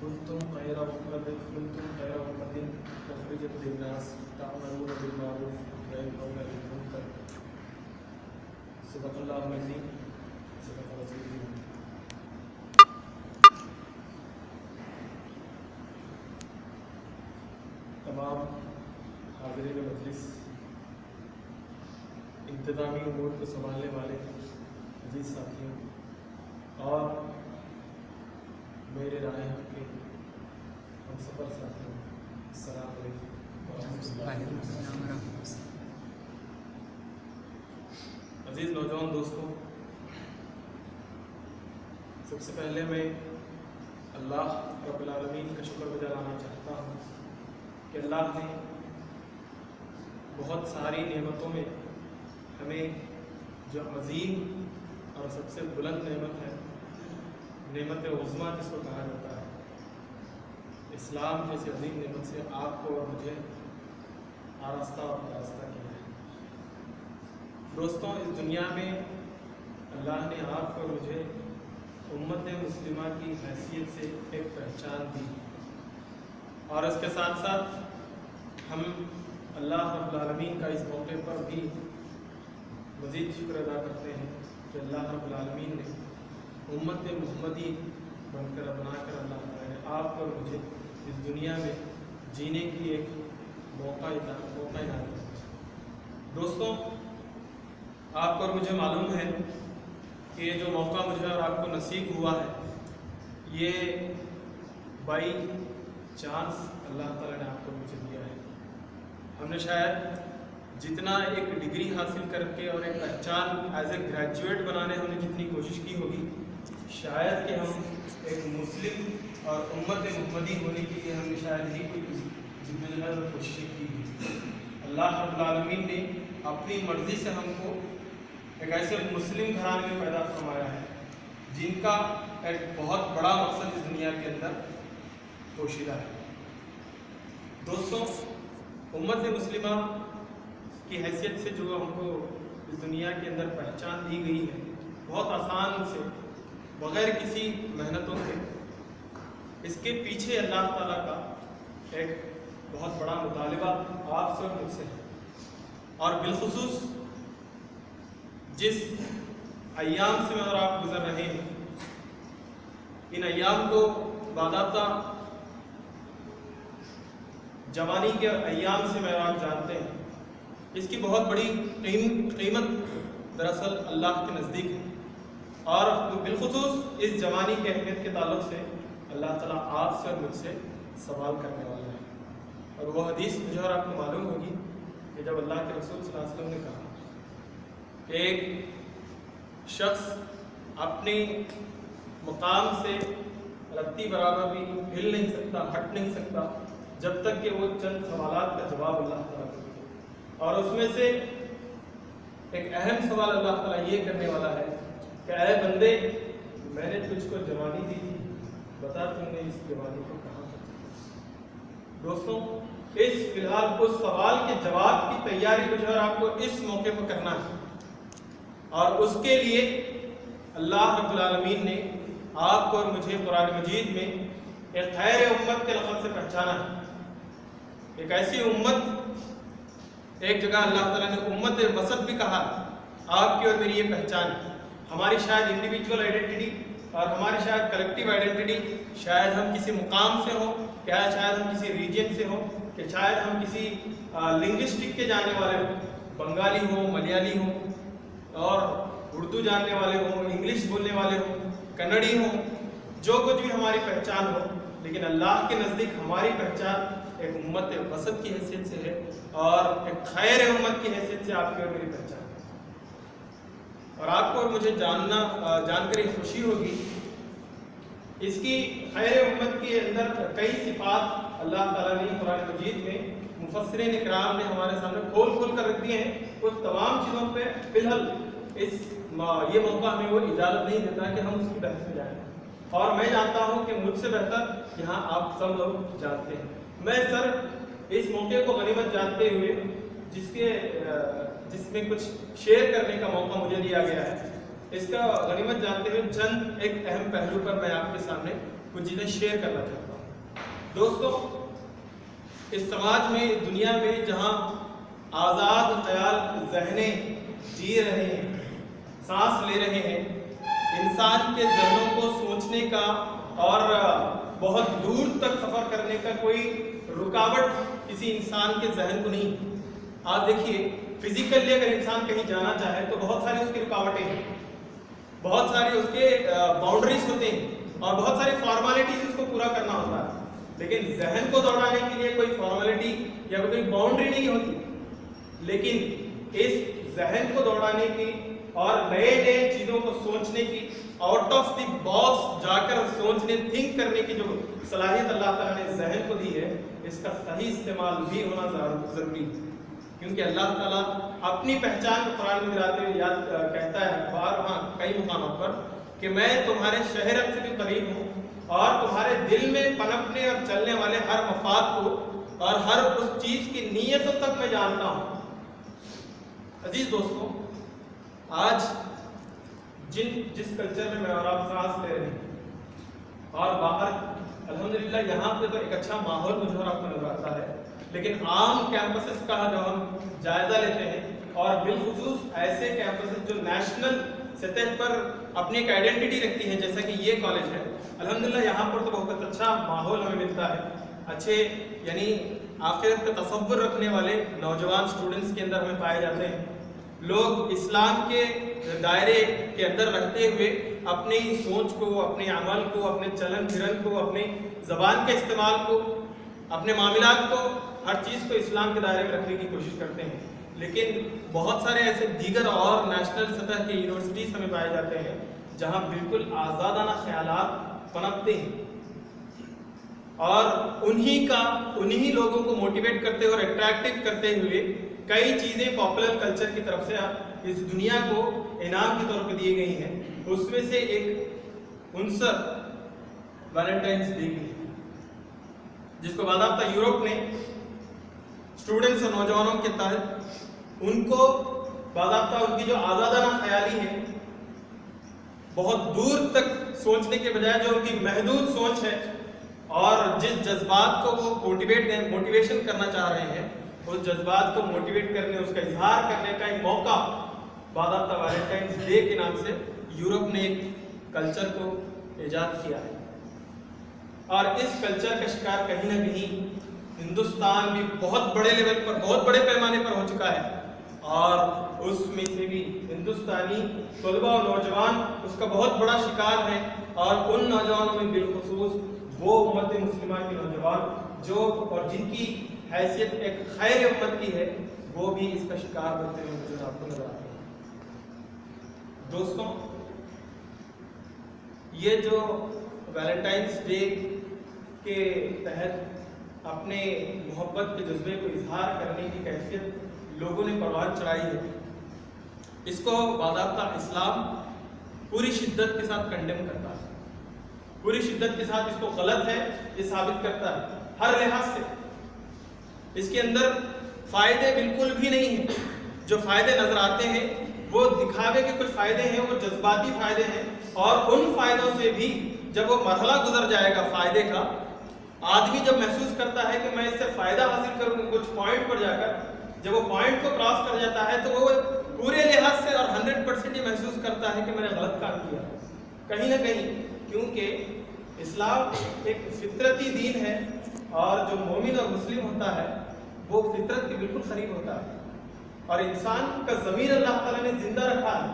كنتم خير أمة أخرجت للناس تأمرون بالمعروف وتنهون عن المنكر. صدق الله العظيم. صدق رسول الله. تمام حاضرین مجلس، انتظامی امور کو سنبھالنے والے عزیز ساتھیوں اور میرے رائے حق کے ہم سفر ساتھیوں، السلام علیکم ورحمۃ اللہ وبرکاتہ۔ عزیز نوجوان دوستوں، سب سے پہلے میں اللہ رب العالمین کا شکر گزار لانا چاہتا ہوں کہ اللہ نے بہت ساری نعمتوں میں ہمیں جو عظیم اور سب سے بلند نعمت ہے، نعمت عظمیٰ جس کو کہا جاتا ہے، اسلام جیسی عظیم نعمت سے آپ کو اور مجھے آراستہ اور آراستہ کیا ہے۔ دوستوں، اس دنیا میں اللہ نے آپ کو اور مجھے امت مسلمہ کی حیثیت سے ایک پہچان دی، اور اس کے ساتھ ساتھ ہم اللہ رب العالمین کا اس موقع پر بھی مزید شکر ادا کرتے ہیں کہ اللہ رب العالمین نے امت محمدی بن کر بنا کر اللہ تعالیٰ نے آپ کو اور مجھے اس دنیا میں جینے کی ایک موقع عنایت کیا۔ دوستوں، آپ کو اور مجھے معلوم ہے کہ یہ جو موقع مجھے اور آپ کو نصیب ہوا ہے، یہ بائی چانس اللہ تعالیٰ نے آپ کو مجھے دیا ہے۔ ہم نے شاید جتنا ایک ڈگری حاصل کر کے اور ایک پہچان ایز اے گریجویٹ بنانے ہم نے جتنی کوشش کی ہوگی، شاید کہ ہم ایک مسلم اور امت محمدی ہونے کے لیے ہم نے شاید ہی کوئی جدوجہد اور کوششیں کی ہوئی۔ اللہ رب العالمین نے اپنی مرضی سے ہم کو ایک ایسے مسلم گھرانے میں پیدا فرمایا ہے جن کا ایک بہت بڑا مقصد اس دنیا کے اندر پوشیدہ ہے۔ دوستوں، امت مسلمہ کی حیثیت سے جو ہم کو اس دنیا کے اندر پہچان دی گئی ہے، بہت آسان سے، بغیر کسی محنتوں کے، اس کے پیچھے اللہ تعالیٰ کا ایک بہت بڑا مطالبہ آپ سے اور مجھ سے ہے، اور بالخصوص جس ایام سے میں اور آپ گزر رہے ہیں، ان ایام کو باضابطہ جوانی کے ایام سے میں اور آپ جانتے ہیں۔ اس کی بہت بڑی قیمت دراصل اللہ کے نزدیک ہے، اور بالخصوص اس جوانی کی اہمیت کے تعلق سے اللہ تعالیٰ آپ سے اور مجھ سے سوال کرنے والا ہے۔ اور وہ حدیث مجھے اور آپ کو معلوم ہوگی کہ جب اللہ کے رسول صلی اللہ علیہ وسلم نے کہا کہ ایک شخص اپنے مقام سے رتی برابر بھی ہل نہیں سکتا، ہٹ نہیں سکتا، جب تک کہ وہ چند سوالات کا جواب اللہ تعالیٰ کو دے۔ اور اس میں سے ایک اہم سوال اللہ تعالیٰ یہ کرنے والا ہے کہ اے بندے، میں نے تجھ کو جوانی دی تھی، بتا تم نے اس جوانی کو کہاں رکھا۔ دوستوں، اس فی الحال اس سوال کے جواب کی تیاری مجھے اور آپ کو اس موقع پر کرنا ہے، اور اس کے لیے اللہ رب العالمین نے آپ کو اور مجھے قرآن مجید میں ایک خیر امت کے لفظ سے پہچانا ہے۔ ایک ایسی امت، ایک جگہ اللہ تعالیٰ نے امت وسط بھی کہا، آپ کی اور میری یہ پہچان ہے۔ ہماری شاید انڈیویجول آئیڈینٹی اور ہماری شاید کلیکٹیو آئیڈینٹی، شاید ہم کسی مقام سے ہوں، کیا شاید ہم کسی ریجن سے ہوں، کہ شاید ہم کسی لنگوسٹک کے جاننے والے ہوں، بنگالی ہوں، ملیالی ہوں، اور اردو جاننے والے ہوں، انگلش بولنے والے ہوں، کنڑی ہوں، جو کچھ بھی ہماری پہچان ہو، لیکن اللہ کے نزدیک ہماری پہچان ایک امت وسط کی حیثیت سے ہے، اور ایک خیر امت کی حیثیت سے آپ کی اور میری پہچان ہے۔ اور آپ کو اور مجھے جان کر یہ خوشی ہوگی، اس کی خیر امت کے اندر کئی صفات اللہ تعالیٰ نے قرآن مجید میں مفسرین اکرام نے ہمارے سامنے کھول کر رکھ دیے ہیں۔ اس تمام چیزوں پہ فی الحال یہ موقع ہمیں وہ اجازت نہیں دیتا کہ ہم اس کی بحث میں جائیں، اور میں جانتا ہوں کہ مجھ سے بہتر یہاں آپ سب لوگ جانتے ہیں۔ میں سر اس موقع کو غنیمت جانتے ہوئے جس میں کچھ شیئر کرنے کا موقع مجھے دیا گیا ہے، اس کا غنیمت جانتے ہوئے چند ایک اہم پہلو پر میں آپ کے سامنے کچھ چیزیں شیئر کرنا چاہتا ہوں. دوستوں، اس سماج میں، دنیا میں جہاں آزاد خیال ذہنیں جی رہے ہیں، سانس لے رہے ہیں، انسان کے ذہنوں کو سوچنے کا اور بہت دور تک سفر کرنے کا کوئی رکاوٹ کسی انسان کے ذہن کو نہیں. آپ دیکھیے، فزیکلی اگر انسان کہیں جانا چاہے تو بہت ساری اس کی رکاوٹیں ہیں، بہت ساری اس کے باؤنڈریز ہوتے ہیں اور بہت ساری فارمیلٹیز اس کو پورا کرنا ہوتا ہے. لیکن ذہن کو دوڑانے کے لیے کوئی فارمیلٹی یا کوئی باؤنڈری نہیں ہوتی. لیکن اس ذہن کو دوڑانے کی اور نئے نئے چیزوں کو سوچنے کی، آؤٹ آف دی باکس جا کر سوچنے، تھنک کرنے کی جو صلاحیت اللہ تعالیٰ نے ذہن کو دی ہے، اس کا صحیح استعمال بھی ہونا ضروری ہے. کیونکہ اللہ تعالیٰ اپنی پہچان کو قرآن میں دلاتے ہوئے یاد کہتا ہے وہاں کئی مقامات پر کہ میں تمہارے شہرت سے بھی قریب ہوں اور تمہارے دل میں پنپنے اور چلنے والے ہر مفاد کو اور ہر اس چیز کی نیتوں تک میں جانتا ہوں. عزیز دوستوں، آج جس کلچر میں اور آپ سانس لے رہے ہیں اور باہر الحمدللہ یہاں پہ تو ایک اچھا ماحول مجھے اور آپ کو نظر آتا ہے، لیکن عام کیمپسز کا جو ہم جائزہ لیتے ہیں اور بالخصوص ایسے کیمپسز جو نیشنل سطح پر اپنی ایک آئیڈینٹی رکھتی ہیں، جیسا کہ یہ کالج ہے، الحمدللہ یہاں پر تو بہت اچھا ماحول ہمیں ملتا ہے. اچھے یعنی آخرت کا تصور رکھنے والے نوجوان اسٹوڈنٹس کے اندر ہمیں پائے جاتے ہیں. لوگ اسلام کے دائرے کے اندر رہتے ہوئے اپنی سوچ کو، اپنے عمل کو، اپنے چلن پھرن کو، اپنی زبان کے استعمال کو، اپنے معاملات کو، ہر چیز کو اسلام کے دائرے میں رکھنے کی کوشش کرتے ہیں. لیکن بہت سارے ایسے دیگر اور نیشنل سطح کے یونیورسٹیز ہمیں پائے جاتے ہیں جہاں بالکل آزادانہ خیالات پنپتے ہیں اور انہی لوگوں کو موٹیویٹ کرتے اور اٹریکٹو کرتے ہوئے کئی چیزیں پاپولر کلچر کی طرف سے اس دنیا کو انعام کے طور پہ دی گئی ہیں. اس میں سے ایک عنصر ویلنٹائنس ڈے کی ہے، جس کو باضابطہ یورپ نے اسٹوڈنٹس اور نوجوانوں کے تحت ان کو باضابطہ ان کی جو آزادانہ خیالی ہے، بہت دور تک سوچنے کے بجائے جو ان کی محدود سوچ ہے اور جس جذبات کو وہ موٹیویشن کرنا چاہ رہے ہیں، اس جذبات کو موٹیویٹ کرنے، اس کا اظہار کرنے کا ایک موقع باضابطہ ویلنٹائنس ڈے کے نام سے یورپ نے ایک کلچر کو ایجاد کیا ہے. اور اس کلچر کا شکار کہیں نہ کہیں ہندوستان بھی بہت بڑے لیول پر، بہت بڑے پیمانے پر ہو چکا ہے اور اس میں سے بھی ہندوستانی طلباء اور نوجوان اس کا بہت بڑا شکار ہیں. اور ان نوجوانوں میں بالخصوص وہ امت مسلمہ کے نوجوان جو اور جن کی حیثیت ایک خیر امت کی ہے، وہ بھی اس کا شکار بنتے ہوئے مجھے آپ کو نظر آتے ہیں. دوستوں، یہ جو ویلنٹائنس ڈے کے تحت اپنے محبت کے جذبے کو اظہار کرنے کی کیفیت لوگوں نے پروان چڑھائی ہے، اس کو باضابطہ اسلام پوری شدت کے ساتھ کنڈیم کرتا ہے، پوری شدت کے ساتھ اس کو غلط ہے یہ ثابت کرتا ہے ہر لحاظ سے. اس کے اندر فائدے بالکل بھی نہیں ہیں. جو فائدے نظر آتے ہیں وہ دکھاوے کے کچھ فائدے ہیں، وہ جذباتی فائدے ہیں، اور ان فائدوں سے بھی جب وہ مرحلہ گزر جائے گا فائدے کا، آدمی جب محسوس کرتا ہے کہ میں اس سے فائدہ حاصل کروں کچھ پوائنٹ پر جا کر، جب وہ پوائنٹ کو کراس کر جاتا ہے تو وہ پورے لحاظ سے اور 100% یہ محسوس کرتا ہے کہ میں نے غلط کام کیا کہیں نہ کہیں. کیونکہ اسلام ایک فطرتی دین ہے اور جو مومن اور مسلم ہوتا ہے وہ فطرت کے بالکل قریب ہوتا ہے، اور انسان کا ضمیر اللہ تعالیٰ نے زندہ رکھا ہے،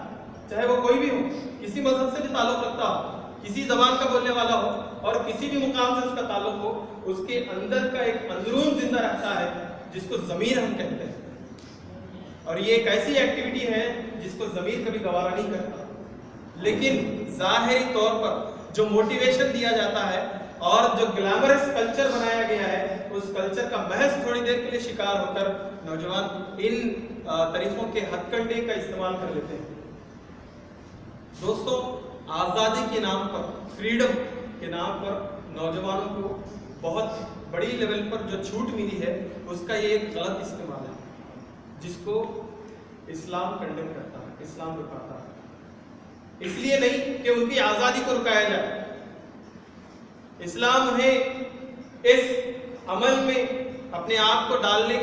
چاہے وہ کوئی بھی ہو، کسی مذہب سے بھی تعلق رکھتا ہو، کسی زبان کا بولنے والا ہو اور کسی بھی مقام سے اس کا تعلق ہو، اس کے اندر کا ایک اندرون زندہ رکھتا ہے جس کو ضمیر ہم کہتے ہیں. اور یہ ایک ایسی ایکٹیویٹی ہے جس کو ضمیر کبھی گوارا نہیں کرتا. لیکن ظاہری طور پر جو موٹیویشن دیا جاتا ہے اور جو گلیمرس کلچر بنایا گیا ہے، اس کلچر کا محض تھوڑی دیر کے لیے شکار ہو کر نوجوان ان طریقوں کے ہتھ کنڈے کا استعمال کر لیتے ہیں. دوستوں، آزادی کے نام پر، فریڈم کے نام پر نوجوانوں کو بہت بڑی لیول پر جو چھوٹ ملی ہے، اس کا یہ ایک غلط استعمال ہے جس کو اسلام کنڈیم کرتا ہے، اسلام رکاتا ہے. اس لیے نہیں کہ ان کی آزادی کو رکایا جائے، اسلام انہیں اس عمل میں اپنے آپ کو ڈالنے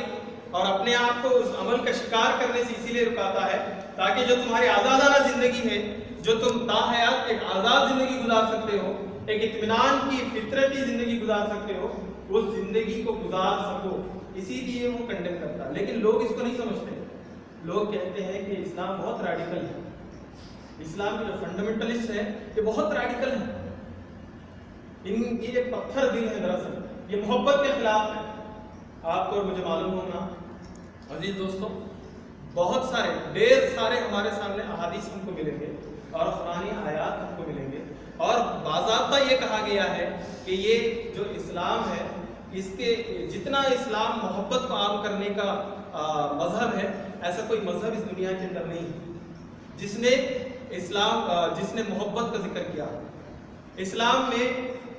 اور اپنے آپ کو اس عمل کا شکار کرنے سے اسی لیے رکاتا ہے تاکہ جو تمہاری آزادانہ زندگی ہے، جو تم تاحیات ایک آزاد زندگی گزار سکتے ہو، ایک اطمینان کی فطرتی زندگی گزار سکتے ہو، اس زندگی کو گزار سکو، اسی لیے وہ کنڈیم کرتا ہے۔ لیکن لوگ اس کو نہیں سمجھتے۔ لوگ کہتے ہیں کہ اسلام بہت ریڈیکل ہے، اسلام کے جو فنڈامنٹلسٹ ہیں یہ بہت ریڈیکل ہیں، یہ پتھر دل ہے، دراصل یہ محبت کے خلاف ہے۔ آپ کو اور مجھے معلوم ہونا عزیز دوستوں، بہت سارے ڈھیر سارے ہمارے سامنے احادیث ہم کو ملیں گے اور قرآنی آیات ہم کو ملیں گے، اور باضابطہ یہ کہا گیا ہے کہ یہ جو اسلام ہے، اس کے جتنا اسلام محبت کو عام کرنے کا مذہب ہے، ایسا کوئی مذہب اس دنیا کے اندر نہیں جس نے جس نے محبت کا ذکر کیا۔ اسلام میں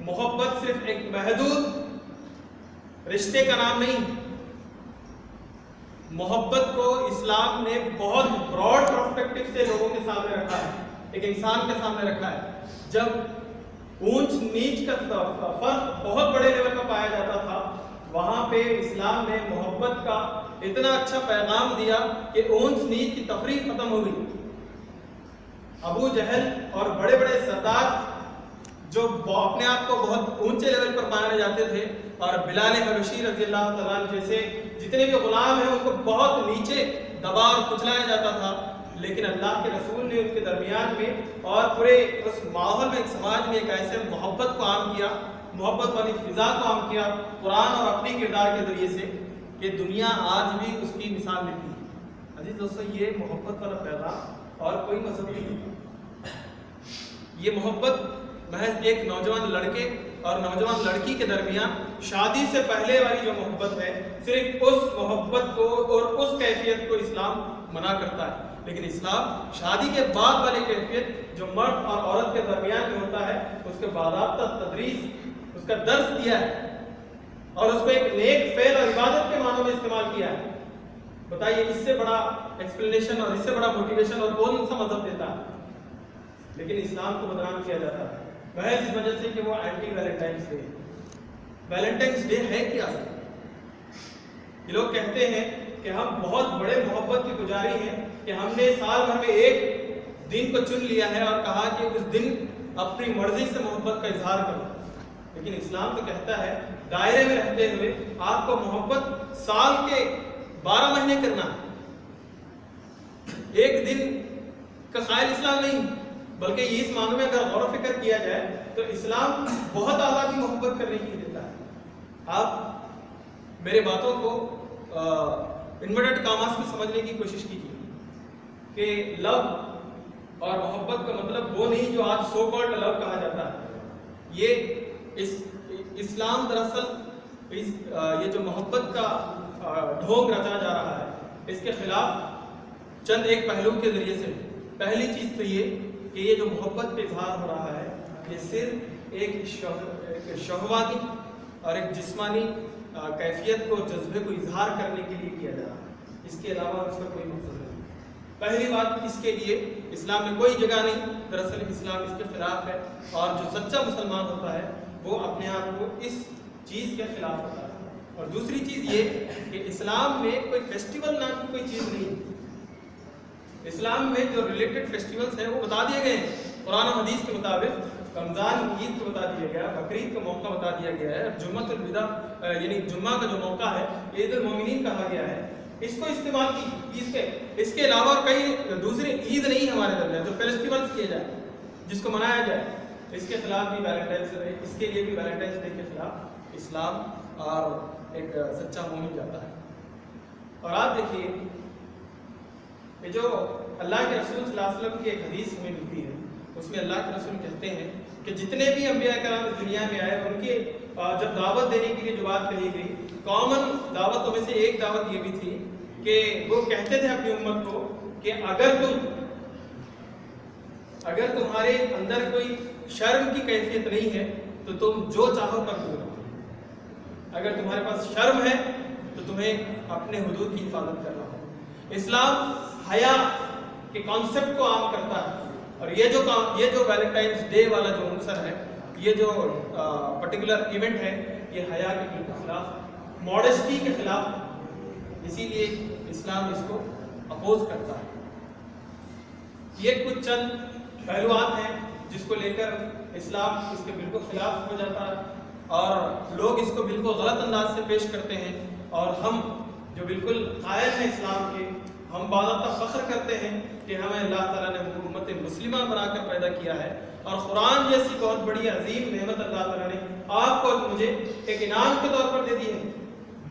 محبت صرف ایک محدود رشتے کا نام نہیں، محبت کو اسلام نے بہت براڈ پرسپیکٹو سے لوگوں کے سامنے رکھا ہے، ایک انسان کے سامنے رکھا ہے۔ جب اونچ نیچ کا فرق بہت بڑے لیول کا پایا جاتا تھا، وہاں پہ اسلام نے محبت کا اتنا اچھا پیغام دیا کہ اونچ نیچ کی تفریق ختم ہو گئی۔ ابو جہل اور بڑے بڑے سردار جو اپنے آپ کو بہت اونچے لیول پر مانے جاتے تھے، اور بلال حبشی رضی اللہ تعالیٰ عنہ جیسے جتنے بھی غلام ہیں ان کو بہت نیچے دبا اور کچلایا جاتا تھا، لیکن اللہ کے رسول نے ان کے درمیان میں اور پورے اس ماحول میں، ایک سماج میں ایک ایسے محبت کو عام کیا، محبت والی فضا کو عام کیا قرآن اور اپنی کردار کے ذریعے سے، کہ دنیا آج بھی اس کی مثال دیتی ہے۔ عزیز دوستو، یہ محبت والا پیغام اور کوئی مذہب نہیں۔ یہ محبت محض ایک نوجوان لڑکے اور نوجوان لڑکی کے درمیان شادی سے پہلے والی جو محبت ہے، صرف اس محبت کو اور اس کیفیت کو اسلام منع کرتا ہے، لیکن اسلام شادی کے بعد والی کیفیت جو مرد اور عورت کے درمیان میں ہوتا ہے، اس کے باضابطہ تدریس، اس کا درس دیا ہے اور اس کو ایک نیک فعل اور عبادت کے معنوں میں استعمال کیا ہے۔ بتائیے اس سے بڑا ایکسپلینیشن اور اس سے بڑا موٹیویشن اور کون سا مذہب دیتا ہے؟ لیکن اسلام کو بدنام کیا جاتا ہے محض اس وجہ سے کہ وہ anti Valentine's Day. Valentine's Day ہے کیا؟ یہ لوگ کہتے ہیں کہ ہم بہت بڑے محبت کے پجاری ہیں کہ ہم نے سال بھر میں ایک دن کو چن لیا ہے اور کہا کہ اس دن اپنی مرضی سے محبت کا اظہار کرو، لیکن اسلام تو کہتا ہے دائرے میں رہتے ہوئے آپ کو محبت سال کے 12 مہینے کرنا ہے۔ ایک دن کا قائل اسلام نہیں، بلکہ یہ اس معنی میں اگر غور و فکر کیا جائے تو اسلام بہت آزادی محبت کرنے کی دیتا ہے۔ آپ میرے باتوں کو انورٹڈ کاماس میں سمجھنے کی کوشش کیجیے کہ لو اور محبت کا مطلب وہ نہیں جو آج سو کالڈ لو کہا جاتا ہے۔ یہ اسلام دراصل یہ جو محبت کا ڈھونگ رچا جا رہا ہے، اس کے خلاف چند ایک پہلو کے ذریعے سے۔ پہلی چیز تو یہ کہ یہ جو محبت پہ اظہار ہو رہا ہے، یہ صرف ایک شہواتی اور ایک جسمانی کیفیت کو، جذبے کو اظہار کرنے کے لیے کیا جا رہا ہے، اس کے علاوہ اس کا کوئی مقصد نہیں۔ پہلی بات، اس کے لیے اسلام میں کوئی جگہ نہیں، دراصل اسلام اس کے خلاف ہے، اور جو سچا مسلمان ہوتا ہے وہ اپنے آپ کو اس چیز کے خلاف ہوتا ہے۔ اور دوسری چیز یہ کہ اسلام میں کوئی فیسٹیول نام کی کوئی چیز نہیں۔ اسلام میں جو ریلیٹڈ فیسٹیولز ہیں وہ بتا دیے گئے ہیں قرآن و حدیث کے مطابق۔ رمضان عید کو بتا دیا گیا، بقرعید کا موقع بتا دیا گیا ہے، جمعۃ الوداع یعنی جمعہ کا جو موقع ہے عید المومنین کہا گیا ہے، اس کو استعمال کی۔ اس کے علاوہ کئی دوسری عید نہیں ہمارے درمیان جو فیسٹیولز کیے جائیں، جس کو منایا جائے، اس کے خلاف بھی ویلنٹائنس ڈے، اس کے لیے بھی ویلنٹائنس ڈے کے خلاف اسلام اور ایک سچا مومن جاتا ہے۔ اور آپ دیکھیے کہ جو اللہ کے رسول صلی اللہ علیہ وسلم کی ایک حدیث ہمیں ملتی ہے، اس میں اللہ کے رسول کہتے ہیں کہ جتنے بھی انبیاء کرام اس دنیا میں آئے، ان کے جب دعوت دینے کے لیے جو بات کہی گئی، کامن دعوتوں میں سے ایک دعوت یہ بھی تھی کہ وہ کہتے تھے اپنی امت کو کہ اگر تمہارے اندر کوئی شرم کی کیفیت نہیں ہے تو تم جو چاہو کر دو، اگر تمہارے پاس شرم ہے تو تمہیں اپنے حدود کی حفاظت کرنا ہو۔ اسلام حیا کے کانسیپٹ کو عام کرتا ہے، اور یہ جو ویلنٹائنس ڈے والا جو عنصر ہے، یہ جو پرٹیکولر ایونٹ ہے یہ حیا کے بالکل خلاف، ماڈسٹی کے خلاف ہے، اسی لیے اسلام اس کو اپوز کرتا ہے۔ یہ کچھ چند پہلوات ہیں جس کو لے کر اسلام اس کے بالکل خلاف ہو جاتا ہے اور لوگ اس کو بالکل غلط انداز سے پیش کرتے ہیں، اور ہم جو بالکل قائل ہیں اسلام کے، ہم باضابطہ فخر کرتے ہیں کہ ہمیں اللہ تعالیٰ نے امت مسلمہ بنا کر پیدا کیا ہے، اور قرآن جیسی بہت بڑی عظیم نعمت اللہ تعالیٰ نے آپ کو اور مجھے ایک انعام کے طور پر دے دی ہے،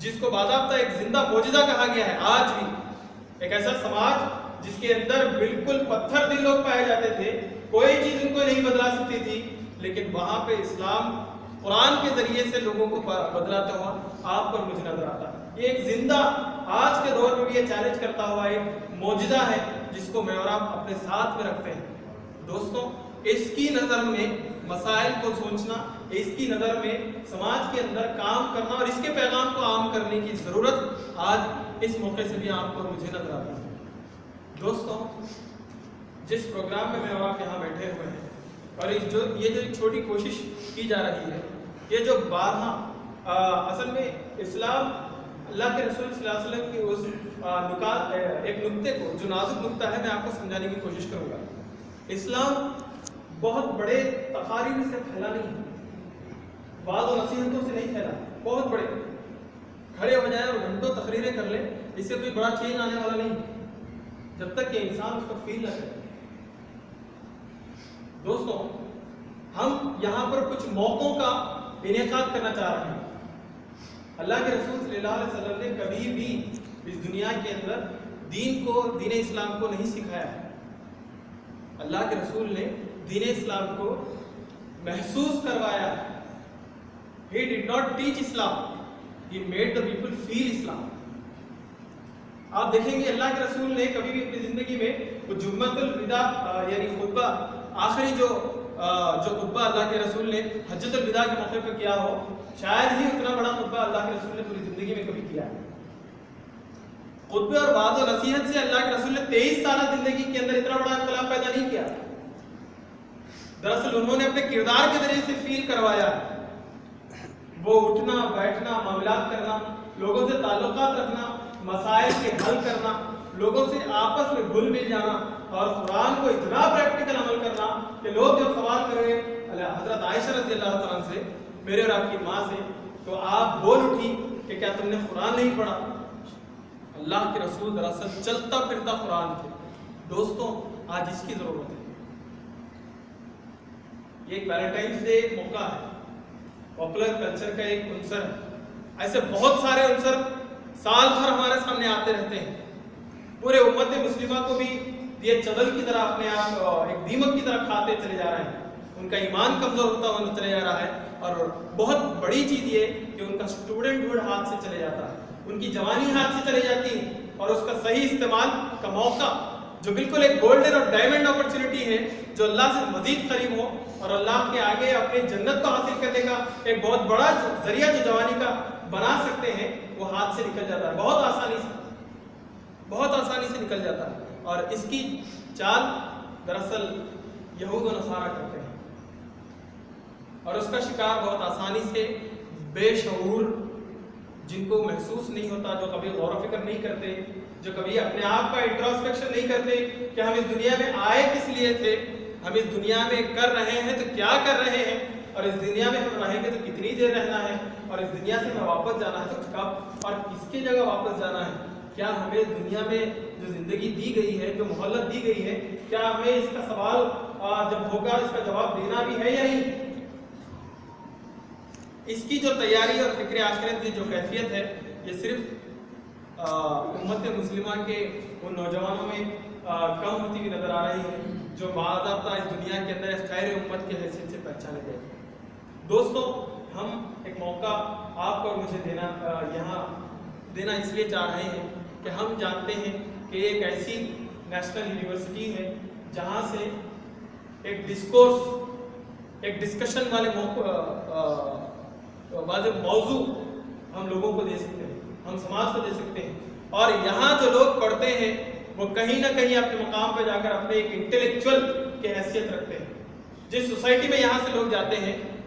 جس کو باضابطہ ایک زندہ معجزہ کہا گیا ہے۔ آج بھی ایک ایسا سماج جس کے اندر بالکل پتھر دل لوگ پائے جاتے تھے، کوئی چیز ان کو نہیں بدلا سکتی تھی، لیکن وہاں پہ اسلام قرآن کے ذریعے سے لوگوں کو بدلاتا ہوا آپ پر مجھے نظر آتا ہے۔ یہ ایک زندہ آج کے دور میں بھی یہ چیلنج کرتا ہوا ایک معجزہ ہے جس کو میں اور آپ اپنے ساتھ میں رکھتے ہیں۔ دوستوں، اس کی نظر میں مسائل کو سوچنا، اس کی نظر میں سماج کے اندر کام کرنا اور اس کے پیغام کو عام کرنے کی ضرورت آج اس موقع سے بھی آپ کو مجھے نظر آتی ہے۔ دوستوں، جس پروگرام میں میں اور آپ یہاں بیٹھے ہوئے ہیں اور یہ جو ایک چھوٹی کوشش کی جا رہی ہے، یہ جو اصل میں اسلام اللہ کے رسول صلی اللہ علیہ وسلم کی اس ایک نقطے کو جو نازک نقطہ ہے میں آپ کو سمجھانے کی کوشش کروں گا۔ اسلام بہت بڑے تقاریب سے پھیلا نہیں ہے، بعض و نصیحتوں سے نہیں پھیلا، بہت بڑے کھڑے ہو جائیں اور گھنٹوں تقریریں کر لیں، اس سے کوئی بڑا چینج آنے والا نہیں جب تک کہ انسان اس کو فیل نہ کرے۔ دوستوں، ہم یہاں پر کچھ موقعوں کا انعقاد کرنا چاہ رہے ہیں۔ اللہ کے رسول صلی اللہ علیہ وسلم نے کبھی بھی اس دنیا کے اندر دین اسلام کو نہیں سکھایا ہے۔ اللہ کے رسول نے دین اسلام کو محسوس کروایا ہے۔ He did not teach Islam, he made the people feel Islam۔ آپ دیکھیں گے اللہ کے رسول نے کبھی بھی اپنی زندگی میں وہ جمعۃ الوداع یعنی خطبہ، آخری جو خطبہ اللہ کے رسول نے حجۃ الوداع کے موقع پر کیا ہو، شاید ہی اتنا بڑا خطبہ اللہ کے رسول نے پوری زندگی میں کبھی کیا ہے۔ خطبے اور وعظ و نصیحت سے اللہ کے رسول نے 23 سالہ زندگی کے اندر اتنا بڑا انقلاب پیدا نہیں کیا۔ دراصل انہوں نے اپنے کردار کے ذریعے سے فیل کروایا، وہ اٹھنا بیٹھنا، معاملات کرنا، لوگوں سے تعلقات رکھنا، مسائل کے حل کرنا، لوگوں سے آپس میں گھل مل جانا، اور قرآن کو اتنا پریکٹیکل عمل کرنا کہ لوگ جب سوال کریں حضرت عائشہ رضی اللہ تعالیٰ سے، میرے اور آپ کی ماں سے، تو آپ بول اٹھی کہ کیا تم نے قرآن نہیں پڑھا؟ اللہ کے رسول دراصل چلتا پھرتا قرآن تھے۔ دوستوں، آج اس کی ضرورت ہے۔ یہ ایک ویلنٹائنس ڈے موقع ہے، پاپولر کلچر کا ایک عنصر ہے۔ ایسے بہت سارے عنصر سال بھر ہمارے سامنے آتے رہتے ہیں۔ پورے امت مسلمہ کو بھی یہ چدل کی طرح اپنے آپ ایک دیمک کی طرح کھاتے چلے جا رہے ہیں، ان کا ایمان کمزور ہوتا ہوا چلے جا رہا ہے، اور بہت بڑی چیز یہ کہ ان کا اسٹوڈنٹ ہوڈ ہاتھ سے چلے جاتا ہے، ان کی جوانی ہاتھ سے چلے جاتی ہے، اور اس کا صحیح استعمال کا موقع جو بالکل ایک گولڈن اور ڈائمنڈ اپرچونٹی ہے، جو اللہ سے مزید قریب ہو اور اللہ کے آگے اپنی جنت کو حاصل کرنے کا ایک بہت بڑا ذریعہ جو جوانی کا بنا سکتے ہیں، وہ ہاتھ سے نکل جاتا ہے، بہت آسانی سے نکل جاتا ہے۔ اور اس کی چال دراصل یہود و نصارہ کرتے ہیں، اور اس کا شکار بہت آسانی سے بے شعور، جن کو محسوس نہیں ہوتا، جو کبھی غور و فکر نہیں کرتے، جو کبھی اپنے آپ کا انٹراسپیکشن نہیں کرتے کہ ہم اس دنیا میں آئے کس لیے تھے، ہم اس دنیا میں کر رہے ہیں تو کیا کر رہے ہیں، اور اس دنیا میں ہم رہیں گے تو کتنی دیر رہنا ہے، اور اس دنیا سے ہمیں واپس جانا ہے تو کب اور کس کی جگہ واپس جانا ہے، کیا ہمیں اس دنیا میں جو زندگی دی گئی ہے، جو مہلت دی گئی ہے، کیا ہمیں اس کا سوال جب ہوگا اس کا جواب دینا بھی ہے یا نہیں۔ اس کی جو تیاری اور فکر آخرت کی جو کیفیت ہے، یہ صرف امت مسلمہ کے ان نوجوانوں میں کم ہوتی ہوئی نظر آ رہی ہے جو باضابطہ اس دنیا کے اندر خیر امت کی حیثیت سے پہچانے گئے۔ دوستوں، ہم ایک موقع آپ کو اور مجھے یہاں دینا اس لیے چاہ رہے ہیں کہ ہم جانتے ہیں کہ ایک ایسی نیشنل یونیورسٹی ہے جہاں سے ایک ڈسکورس، ایک ڈسکشن والے موضوع ہم لوگوں کو دے سکتے ہیں، ہم سماج کو دے سکتے ہیں، اور یہاں جو لوگ پڑھتے ہیں وہ کہیں نہ کہیں اپنے مقام پہ جا کر اپنے ایک انٹلیکچوئل کی حیثیت رکھتے ہیں۔ جس سوسائٹی میں یہاں سے لوگ جاتے ہیں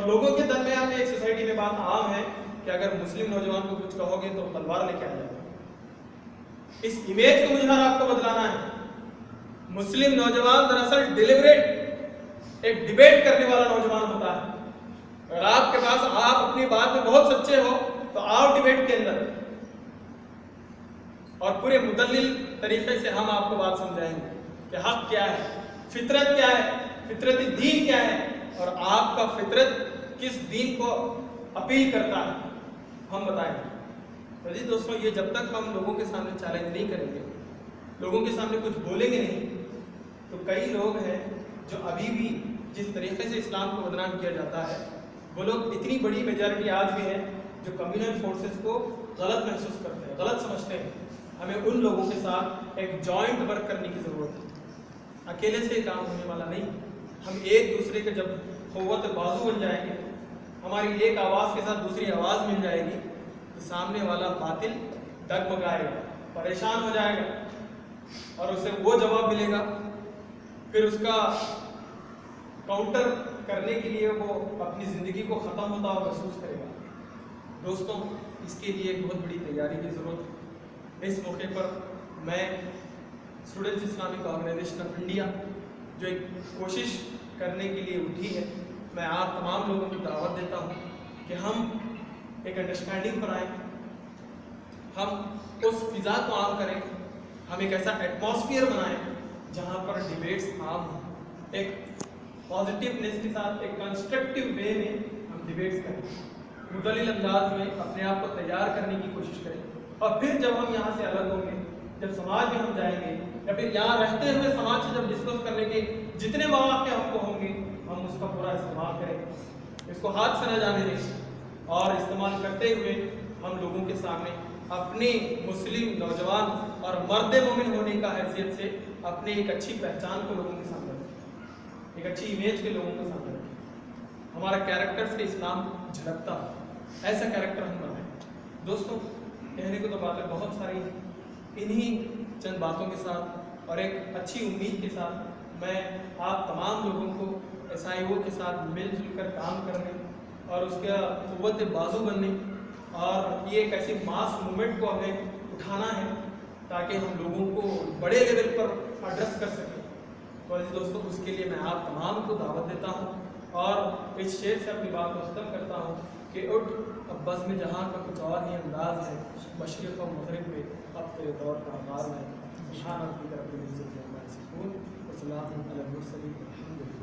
اور لوگوں کے درمیان میں ایک سوسائٹی میں بات عام ہے کہ اگر مسلم نوجوان کو کچھ کہو گے تو تلوار لے کے آ جائے گا. اس امیج کو مجھے آپ کو بدلانا ہے. مسلم نوجوان دراصل ڈیلیبریٹ ایک ڈیبیٹ کرنے والا نوجوان ہوتا ہے. اگر آپ کے پاس آپ اپنی بات میں بہت سچے ہو تو آؤ ڈیبیٹ کے اندر اور پورے مدلل طریقے سے ہم آپ کو بات سمجھائیں گے کہ حق کیا ہے, فطرت کیا ہے, فطرت دین کیا ہے, اور آپ کا فطرت کس دین کو اپیل کرتا ہے ہم بتائیں گے. تو جی دوستوں, یہ جب تک ہم لوگوں کے سامنے چیلنج نہیں کریں گے, لوگوں کے سامنے کچھ بولیں گے نہیں, تو کئی لوگ ہیں جو ابھی بھی جس طریقے سے اسلام کو بدنام کیا جاتا ہے, وہ لوگ اتنی بڑی میجارٹی آج بھی ہے جو کمیونل فورسز کو غلط محسوس کرتے ہیں, غلط سمجھتے ہیں. ہمیں ان لوگوں کے ساتھ ایک جوائنٹ ورک کرنے کی ضرورت ہے. اکیلے سے کام ہونے والا نہیں. ہم ایک دوسرے کے جب قوت بازو بن جائیں گے, ہماری ایک آواز کے ساتھ دوسری آواز مل جائے گی, تو سامنے والا باطل ڈگمگائے گا, پریشان ہو جائے گا, اور اسے وہ جواب ملے گا, پھر اس کا کاؤنٹر کرنے کے لیے وہ اپنی زندگی کو ختم ہوتا ہوا محسوس کرے گا. دوستوں, اس کے لیے ایک بہت بڑی تیاری کی ضرورت ہے. اس موقع پر میں Students Islamic Organisation of India جو ایک کوشش کرنے کے لیے اٹھی ہے, میں آپ تمام لوگوں کی دعوت دیتا ہوں کہ ہم ایک انڈرسٹینڈنگ پر آئیں, ہم اس فضا کو عام کریں, ہم ایک ایسا ایٹماسفیئر بنائیں جہاں پر ڈیبیٹس عام ہوں, ایک پازیٹیونیس کے ساتھ, ایک کنسٹرکٹیو وے میں ہم ڈیبیٹس کریں, مدلل انداز میں اپنے آپ کو تیار کرنے کی کوشش کریں. اور پھر جب ہم یہاں سے الگ ہوں گے, جب سماج میں ہم جائیں گے, یا پھر یہاں رہتے ہوئے سماج سے جب ڈسکس کرنے کے جتنے مواقع ہم کو ہوں گے, ہم اس کا پورا استعمال کریں, اس کو ہاتھ سے نہ جانے دیں, اور استعمال کرتے ہوئے ہم لوگوں کے سامنے اپنے مسلم نوجوان اور مرد مومن ہونے کا حیثیت سے اپنے ایک اچھی پہچان کو لوگوں کے سامنے رکھیں, ایک اچھی امیج کے لوگوں کے سامنے رکھیں, ہمارا کیریکٹر سے اسلام جھلکتا ہے, ایسا کیریکٹر ہم بنائیں. دوستوں, کہنے کو تو باتیں بہت ساری ہیں, انہی چند باتوں کے ساتھ اور ایک اچھی امید کے ساتھ میں آپ تمام لوگوں کو ایس آئی او کے ساتھ مل جل کر کام کرنے اور اس کا قوت بازو بننے, اور یہ ایک ایسی ماس موومنٹ کو ہمیں اٹھانا ہے تاکہ ہم لوگوں کو بڑے لیول پر ایڈریس کر سکیں. تو عزیز دوستوں, اس کے لیے میں آپ تمام کو دعوت دیتا ہوں اور اس شعر سے اپنی بات کو ختم کرتا ہوں کہ اٹھ اب بس میں جہاں کا کچھ اور ہی انداز ہے, مشرق و مغرب میں اب تیرے دور کا آغاز ہے. سبحان ربک رب العزت عما یصفون وسلام علی المرسلین.